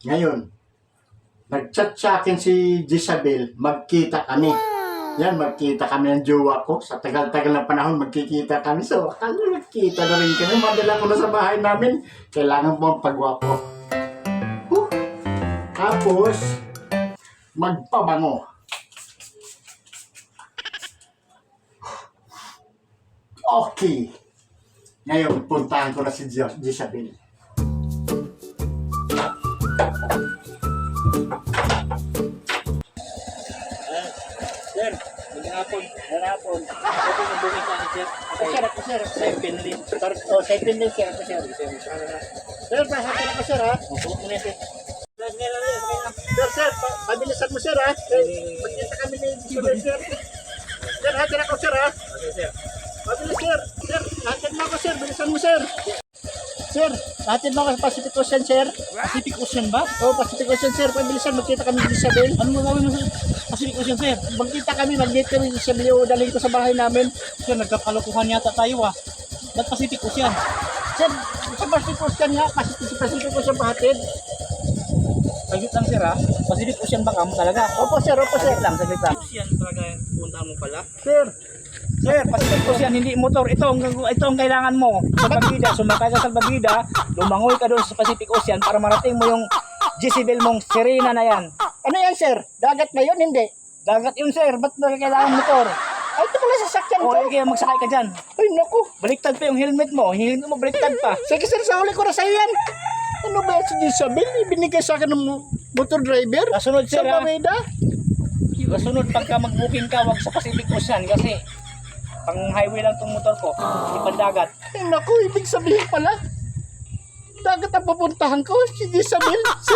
Ngayon, nag-chat sa akin si Jezabel, magkita kami. Yan, magkita kami ng jowa ko. Sa tagal-tagal na panahon, magkikita kami. So, akala nagkita na rin kami. Madala ko na sa bahay namin. Kailangan mo ang pagwapo. Tapos, magpabango. Okay. Ngayon, puntahan ko na si Jezabel. Sir, magandang hapon. Magandang hapon. Ako yung bukit sa sir. Ako, sir. Sir, Pinlin. Sa ipinlin, sir. Ako, sir. Sir, pasapin ako, sir, ha? Opo, muna sir. Sir, pabilisan mo, sir, ha? Magkita kami ni Jezabel, sir. Sir, hatin ako, sir, ha? Okay, sir. Pabilis, sir. Sir, hatin mo ako, sir. Bilisan mo, sir. Sir, hatin mo ako sa Pacific Ocean, sir. Pacific Ocean ba? Oo, Pacific Ocean, sir. Pabilisan, magkita kami ni Jezabel. Ano mo gawin mo sa Pacific Ocean, sir? Magkita kami, mag-date kami ni Jezabel. O, dalhin ko sa bahay namin. Sir, nagkakalokohan yata tayo ah. Ba't Pacific Ocean? Sir, sa Pacific Ocean nga, Pacific Ocean pahatid. Saglit lang sir ah. Pacific Ocean ba ka mo talaga? Opo, sir, opo, sir. Saglit lang. Ocean talaga yung puntahan mo pala. Sir, Sir, Pacific Ocean, hindi motor. Ito ang kailangan mo. Salbabida, sumakay ka sa salbabida, lumangoy ka doon sa Pacific Ocean para marating mo yung Jezebel mong Serena na yan. ano yan, sir? Dagat na yun, hindi? Dagat yun sir, ba't ba kailangan motor? Ay, ito pala sasakyan O, ko. kaya magsakay ka dyan. Ay, naku. Baliktad pa yung helmet mo. Helmet mo baliktad pa. Sige, sir, sa huli ko na sa'yo yan. Ano ba si Jezabel? Ibinigay sa akin ng motor driver? Kasunod sir Sa ah. Pameda? Kasunod pagka mag-booking ka, wag sa Pacific Ocean kasi pang highway lang tong motor ko. Hindi pa dagat. Ay, naku, ibig sabihin pala. Dagat ang pupuntahan ko, si Jezabel. Si